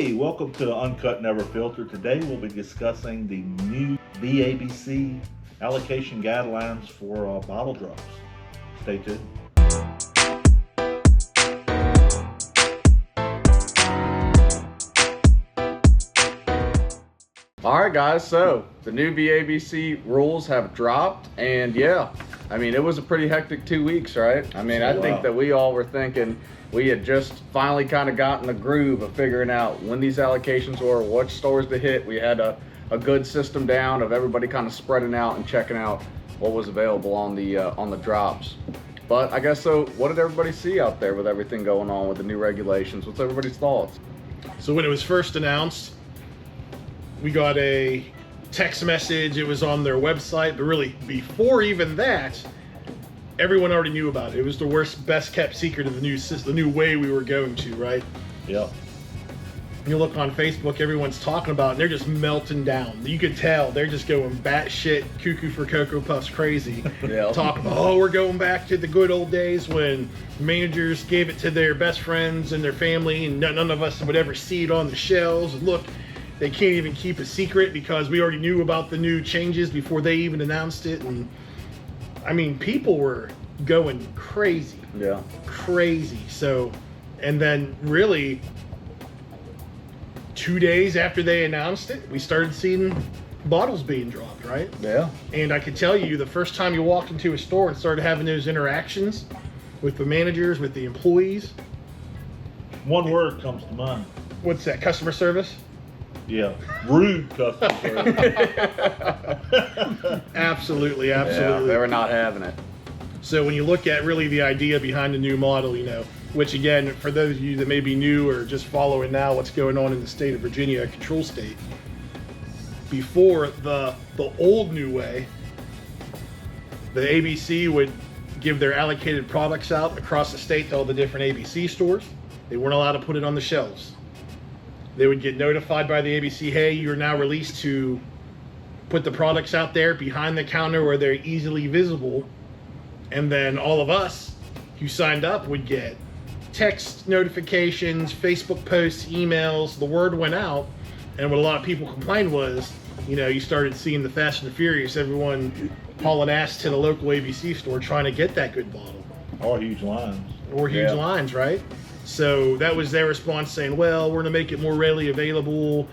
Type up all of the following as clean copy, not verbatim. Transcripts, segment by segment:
Hey, welcome to Uncut Never Filtered. Today we'll be discussing the new VABC allocation guidelines for bottle drops. Stay tuned. All right, guys, so the new VABC rules have dropped, and yeah, I mean, it was a pretty hectic 2 weeks, right? I mean, I think that we all were thinking we had just finally kind of gotten the groove of figuring out when these allocations were, what stores to hit. We had a good system down of everybody kind of spreading out and checking out what was available on the drops. But I guess so, what did everybody see out there with everything going on with the new regulations? What's everybody's thoughts? So when it was first announced, we got a text message. It was on their website, but really before even that, everyone already knew about it. It was the best kept secret of the new system, the new way we were going to, right? Yeah. You look on Facebook, everyone's talking about it, and they're just melting down. You could tell they're just going batshit cuckoo for Cocoa Puffs crazy. Yeah. Talking about, oh, we're going back to the good old days when managers gave it to their best friends and their family, and none of us would ever see it on the shelves. And look, they can't even keep a secret because we already knew about the new changes before they even announced it. And I mean, people were going crazy. Yeah. Crazy. So, and then really 2 days after they announced it, we started seeing bottles being dropped, right? Yeah. And I could tell you, the first time you walked into a store and started having those interactions with the managers, with the employees. One word comes to mind. What's that? Customer service? Yeah. Rude customer service. Absolutely. Yeah, they were not having it. So when you look at really the idea behind the new model, which again, for those of you that may be new or just following now what's going on in the state of Virginia, a control state, before the old new way, the ABC would give their allocated products out across the state to all the different ABC stores. They weren't allowed to put it on the shelves. They would get notified by the ABC, hey, you're now released to put the products out there behind the counter where they're easily visible. And then all of us who signed up would get text notifications, Facebook posts, emails. The word went out. And what a lot of people complained was, you started seeing the Fast and the Furious, everyone hauling ass to the local ABC store trying to get that good bottle. Or huge lines. Or huge lines, right? So that was their response, saying, well, we're going to make it more readily available.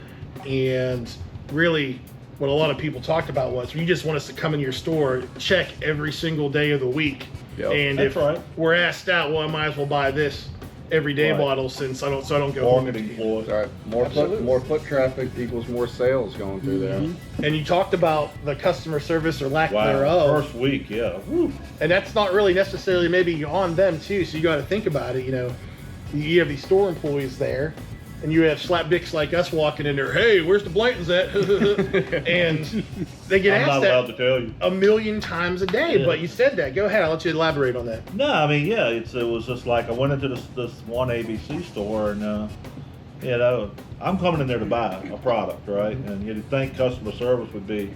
And really, what a lot of people talked about was, you just want us to come in your store, check every single day of the week. Yep. And That's right. we're asked out, well, I might as well buy this everyday bottle since I don't go home. Marketing ploy. All right, more foot traffic equals more sales going through there. And you talked about the customer service or lack Wow. thereof. First week, yeah. Woo. And that's not really necessarily maybe on them too. So you got to think about it. You have these store employees there, and you have slapdicks like us walking in there. Hey, where's the Blantons at? And they get I'm asked not allowed to tell you. a million times a day. Yeah. But you said that. Go ahead. I'll let you elaborate on that. No, I mean, yeah, it was just like I went into this one ABC store, and I'm coming in there to buy a product, right? And you'd think customer service would be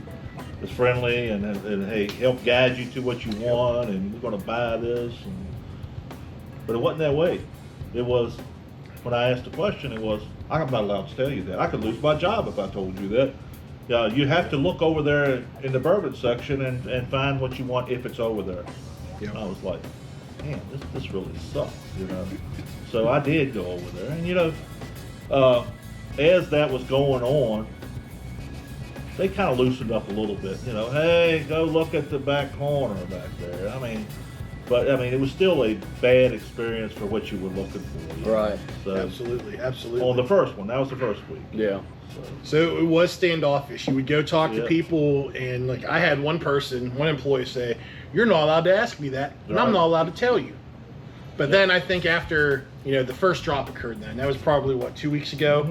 as friendly and hey, help guide you to what you want, and we're going to buy this. But it wasn't that way. It was, when I asked the question, it was, I'm not allowed to tell you that. I could lose my job if I told you that. You have to look over there in the bourbon section and find what you want if it's over there. Yeah. I was like, man, this really sucks, So I did go over there, and as that was going on, they kind of loosened up a little bit. Hey, go look at the back corner back there. But it was still a bad experience for what you were looking for. Right. So, Absolutely. on the first one, that was the first week. Yeah. So it was standoffish. You would go talk to Yeah. people, and like I had one employee say, "You're not allowed to ask me that, and I'm Right. not allowed to tell you." But then I think after the first drop occurred, that was probably 2 weeks ago,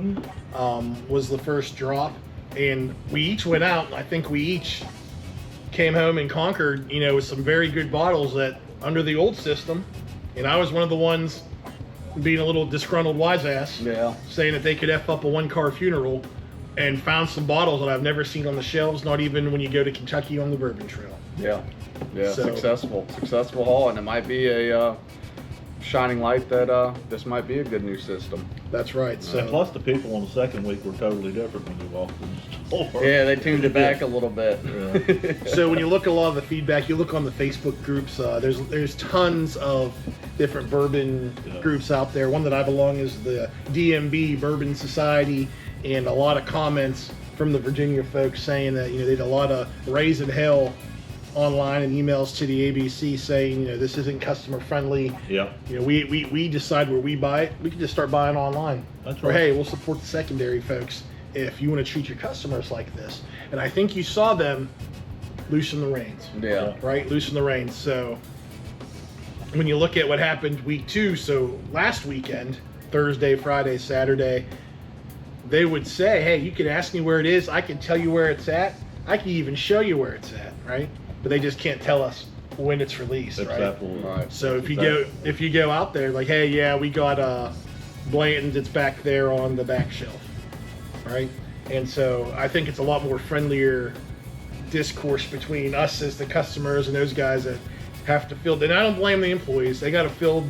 was the first drop, and we each went out. And I think we each came home and conquered, with some very good bottles that under the old system, and I was one of the ones being a little disgruntled wise ass, saying that they could F up a one-car funeral, and found some bottles that I've never seen on the shelves, not even when you go to Kentucky on the Bourbon Trail. Yeah. So- Successful haul, and it might be a shining light that this might be a good new system. That's right. So And plus, the people on the second week were totally different when you walked in the store. Yeah, they tuned it back a little bit. Yeah. So when you look at a lot of the feedback, you look on the Facebook groups. There's tons of different bourbon groups out there. One that I belong is the DMB Bourbon Society, and a lot of comments from the Virginia folks saying that they did a lot of raising hell online and emails to the ABC saying this isn't customer friendly. Yeah. We decide where we buy it. We can just start buying online. That's Or right. hey, we'll support the secondary folks if you want to treat your customers like this. And I think you saw them loosen the reins, Yeah. right? Loosen the reins. So when you look at what happened week 2, so last weekend, Thursday, Friday, Saturday, they would say, hey, you can ask me where it is. I can tell you where it's at. I can even show you where it's at, right? But they just can't tell us when it's released, That's right? absolutely Right. So if you go out there like, hey, yeah, we got Blanton's, it's back there on the back shelf, right? And so I think it's a lot more friendlier discourse between us as the customers and those guys that have to field. And I don't blame the employees; they got to field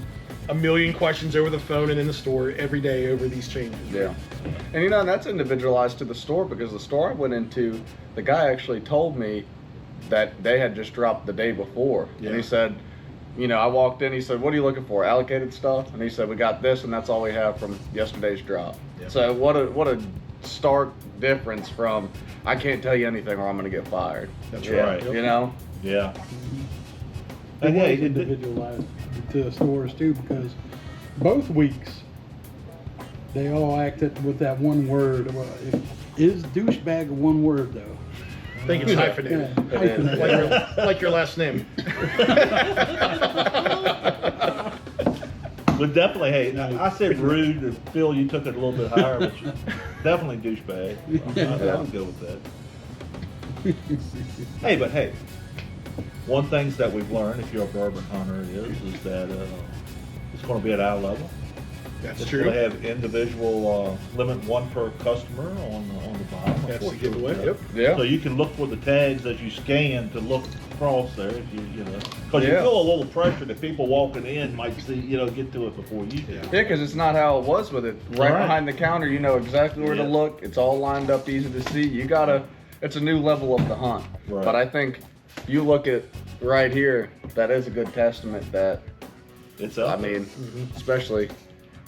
a million questions over the phone and in the store every day over these changes. Yeah. And that's individualized to the store, because the store I went into, the guy actually told me that they had just dropped the day before. Yeah. And he said, I walked in, he said, what are you looking for? Allocated stuff? And he said, we got this, and that's all we have from yesterday's drop. Yeah. So what a stark difference from, I can't tell you anything or I'm going to get fired. That's Yeah, right. Yeah. It And was hey, individualized to the stores too, because both weeks they all acted with that one word. Well, is douchebag one word though? I think it's hyphenated, Yeah, hyphenated. like your last name. but definitely, hey, I said rude, and Phil, you took it a little bit higher, but definitely douchebag. I would go with that. Hey, but hey, one things that we've learned, if you're a bourbon hunter, is that it's going to be at our level. That's It's true. going to have individual limit one per customer on the bottom. That's the giveaway. Yep. Yeah. So you can look for the tags as you scan to look across there, if because you Yeah. feel a little pressure that people walking in might see, get to it before you do. Yeah, because it's not how it was with it. Right, Right. behind the counter, you know exactly where to Yeah. look. It's all lined up, easy to see. It's a new level of the hunt. Right. But I think if you look at right here, that is a good testament that, It's up. I mean, especially,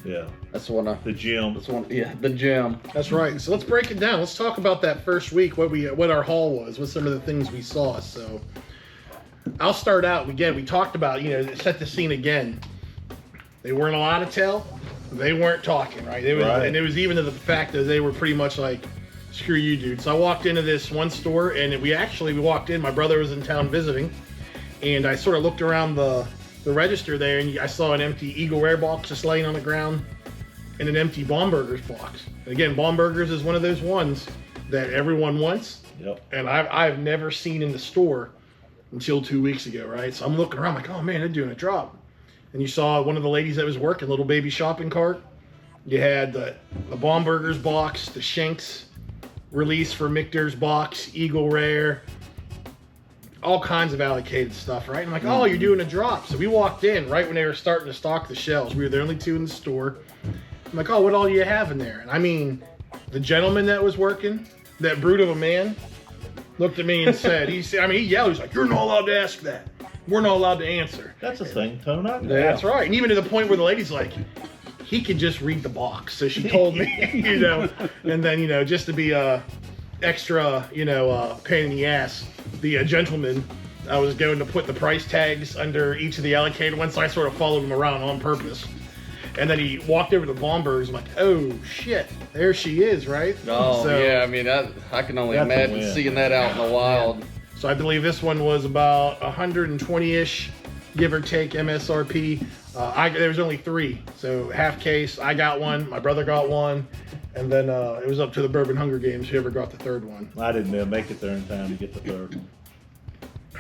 yeah, that's one of, the gym. the gym. That's right. So let's break it down. Let's talk about that first week, what our haul was, what some of the things we saw. So I'll start out again. We talked about, set the scene again. They weren't allowed to tell. They weren't talking, right? Right. And it was even to the fact that they were pretty much like, screw you, dude. So I walked into this one store, and we walked in. My brother was in town visiting, and I sort of looked around the register there, and I saw an empty Eagle Rare box just laying on the ground and an empty Bomberger's box. And again, Bomberger's is one of those ones that everyone wants, Yep. and I've never seen in the store until 2 weeks ago, right? So I'm looking around like, oh man, they're doing a drop. And you saw one of the ladies that was working, little baby shopping cart. You had the Bomberger's box, the Shanks release for Michter's box, Eagle Rare, all kinds of allocated stuff, right? I'm like, oh, you're doing a drop. So we walked in right when they were starting to stock the shelves. We were the only two in the store. I'm like, oh, what all do you have in there? And I mean, the gentleman that was working, that brute of a man, looked at me and said, he yelled, he's like, you're not allowed to ask that. We're not allowed to answer. That's a thing, Tone. I know. That's right. And even to the point where the lady's like, he could just read the box. So she told me, and then, just to be a extra, pain in the ass, the gentleman, I was going to put the price tags under each of the allocated ones, so I sort of followed him around on purpose. And then he walked over to Bomberger's. I'm like, oh shit, there she is, right? Oh, So- yeah, I mean, I can only That's a imagine win. seeing that out in the wild. So I believe this one was about 120-ish, give or take MSRP. There was only 3, so half case. I got one, my brother got one, and then it was up to the Bourbon Hunger Games, whoever got the third one. I didn't make it there in time to get the third one.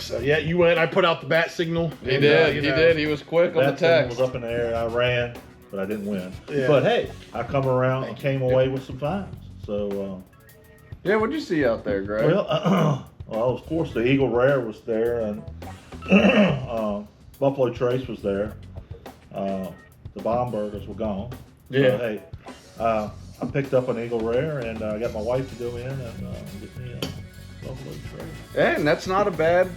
So yeah, you went. I put out the bat signal. He and, did, he did. He was quick on the That thing text. was up in the air. I ran, but I didn't win. Yeah. But hey, I come around and Thank you. came away with some finds. So, Yeah, what'd you see out there, Greg? well, of course, the Eagle Rare was there, and Buffalo Trace was there. the Bombergers were gone. Yeah. So, hey, I picked up an Eagle Rare, and I got my wife to go in and get me a Buffalo Trace. And that's not a bad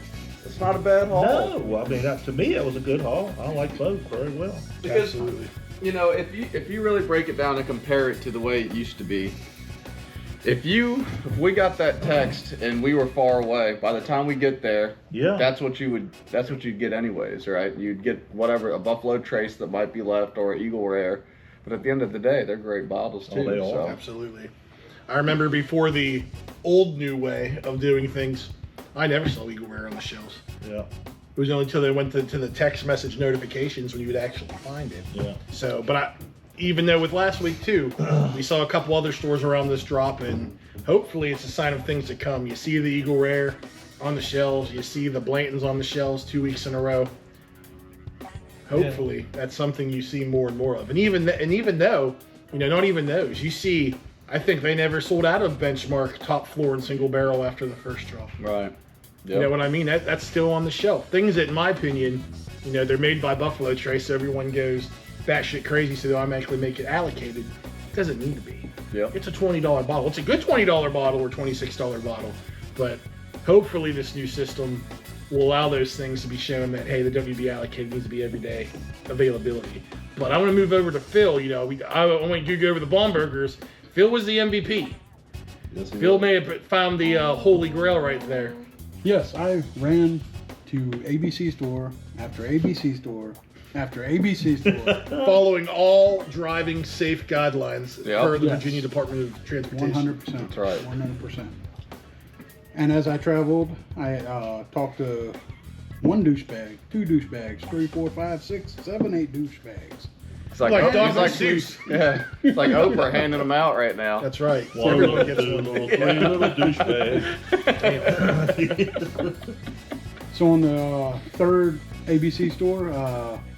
haul. No, I mean, to me, it was a good haul. I like both very well. Because, Absolutely. you know, if you really break it down and compare it to the way it used to be, if we got that text and we were far away, by the time we get there, Yeah. that's what you'd get anyways, right? You'd get whatever, a Buffalo Trace that might be left or an Eagle Rare. But at the end of the day, they're great bottles too. Oh, they are. So. Absolutely. I remember before the old new way of doing things, I never saw Eagle Rare on the shelves. Yeah. It was only until they went to the text message notifications when you would actually find it. Yeah. So, but even though with last week too, we saw a couple other stores around this drop, and hopefully it's a sign of things to come. You see the Eagle Rare on the shelves, you see the Blantons on the shelves 2 weeks in a row. Hopefully that's something you see more and more of. And even though, you know, not even those, you see, I think they never sold out of Benchmark top floor and single barrel after the first drop. Right. You know what I mean? That's still on the shelf. Things that, in my opinion, you know, they're made by Buffalo Trace, so everyone goes batshit crazy, so they automatically make it allocated. It doesn't need to be. Yep. It's a $20 bottle. It's a good $20 bottle or $26 bottle, but hopefully this new system will allow those things to be shown that, hey, the WB allocated needs to be everyday availability. But I want to move over to Phil. You know, I want you to go over the Bombergers. Phil was the MVP. Yes, Phil may have found the holy grail right there. Yes, I ran to ABC store after ABC store after ABC store. Following all driving safe guidelines Yep. per the Yes. Virginia Department of Transportation. 100%. That's right. 100%. And as I traveled, I talked to one douchebag, two douchebags, 3, 4, 5, 6, 7, 8 douchebags. It's like, Like it's Dr. like Seuss. Yeah, it's like Oprah handing them out right now. That's right. One Everyone little, gets two one. little, three little douchebags. So on the third ABC store,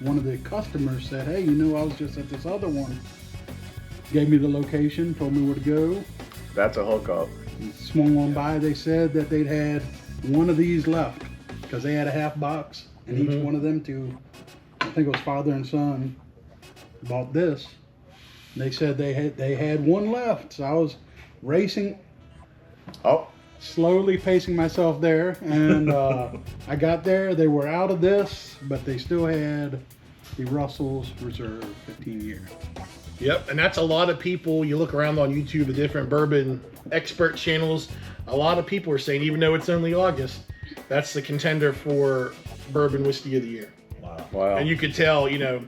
one of the customers said, hey, you know, I was just at this other one. Gave me the location, told me where to go. That's a hookup. Swung on by, they said that they'd had one of these left because they had a half box, and each one of them two, I think it was father and son, bought this. They said they had one left, so I was racing, Oh, slowly pacing myself there, and I got there. They were out of this, but they still had the Russell's Reserve 15 year. Yep, and that's a lot of people. You look around on YouTube, the different bourbon expert channels. A lot of people are saying, even though it's only August, that's the contender for bourbon whiskey of the year. wow. And you could tell, you know,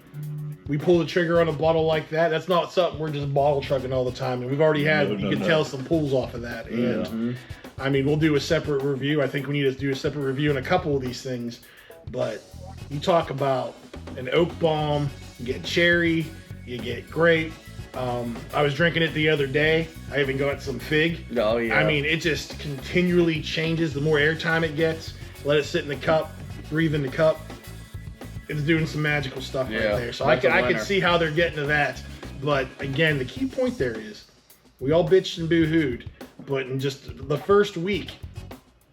we pull the trigger on a bottle like that. That's not something we're just bottle chugging all the time. And we've already had, you can tell some pulls off of that. And I mean, we'll do a separate review. I think we need to do a separate review on a couple of these things. But you talk about an oak bomb, you get cherry, you get grape. I was drinking it the other day. I even got some fig. Oh, yeah. I mean, it just continually changes. The more airtime it gets, let it sit in the cup, breathe in the cup. It's doing some magical stuff right Yeah, there. So I that's a can winner. see how they're getting to that. But again, the key point there is we all bitched and boo-hooed. But in just the first week,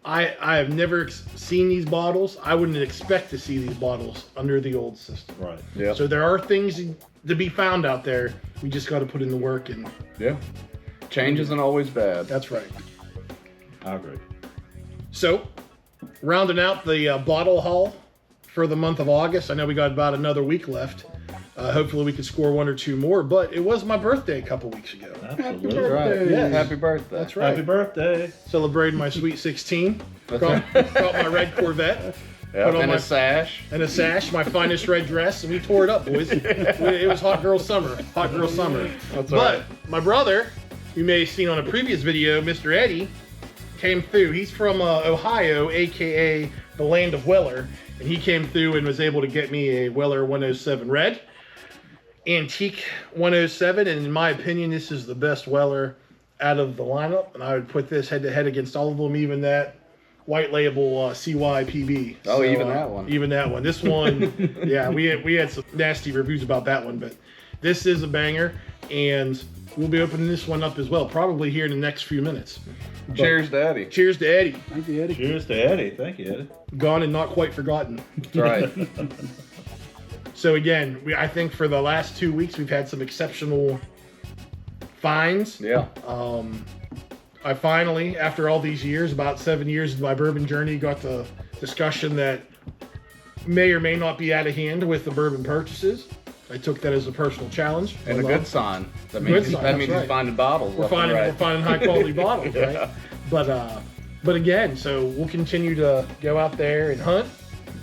I have never seen these bottles. I wouldn't expect to see these bottles under the old system. Right. Yeah. So there are things to be found out there. We just got to put in the work, and Yeah. Change isn't always bad. that's right. I agree. So, rounding out the bottle haul for the month of August. I know we got about another week left. Hopefully we can score one or two more, but it was my birthday a couple weeks ago. Absolutely. That's right. birthday. Yes. Happy birthday. That's right. Happy birthday. Celebrating my sweet 16. That's Got my red Corvette Yeah, Put on and my- a sash. and a sash, my finest red dress, and we tore it up, boys. It was hot girl summer. Hot girl summer. That's But right. my brother, you may have seen on a previous video, Mr. Eddie, came through. He's from Ohio, aka the land of Weller, and he came through and was able to get me a Weller 107 Red, antique 107, and in my opinion, this is the best Weller out of the lineup, and I would put this head to head against all of them, even that white label CYPB. Oh, even that one. Even that one. This one, yeah, we had some nasty reviews about that one, but this is a banger, and we'll be opening this one up as well, probably here in the next few minutes. But Cheers, Daddy. cheers to Eddie. Thank you, Eddie. Cheers to Eddie. Thank you, Eddie. Gone and not quite forgotten. That's right. So again, I think for the last 2 weeks we've had some exceptional finds. Yeah. I finally, after all these years, about 7 years of my bourbon journey, got the discussion that may or may not be out of hand with the bourbon purchases. I took that as a personal challenge. And a good sign. That Good means, sign, that means that's he's right. finding bottles. We're left and finding right. we're finding high quality bottles, Yeah. right? But again, so we'll continue to go out there and hunt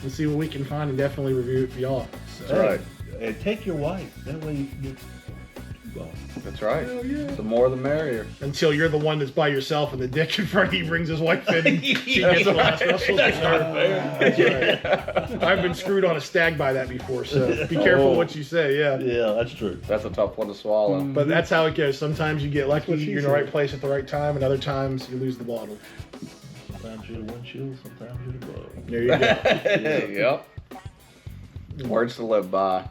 and see what we can find and definitely review it for y'all. So, That's right. And take your wife. That way you can get. Well, That's right. Hell yeah. The more the merrier. Until you're the one that's by yourself and the dick in front of you brings his wife in and she gets the last wrestle. That's not fair. That's right. I've been screwed on a stag by that before, so be careful Oh. what you say, yeah. Yeah, that's true. That's a tough one to swallow. But that's how it goes. Sometimes you get lucky, What she you're in the said. right place at the right time, and other times you lose the bottle. Sometimes you're the windshield, sometimes you're the glove. There you go. Yep. Words to live by.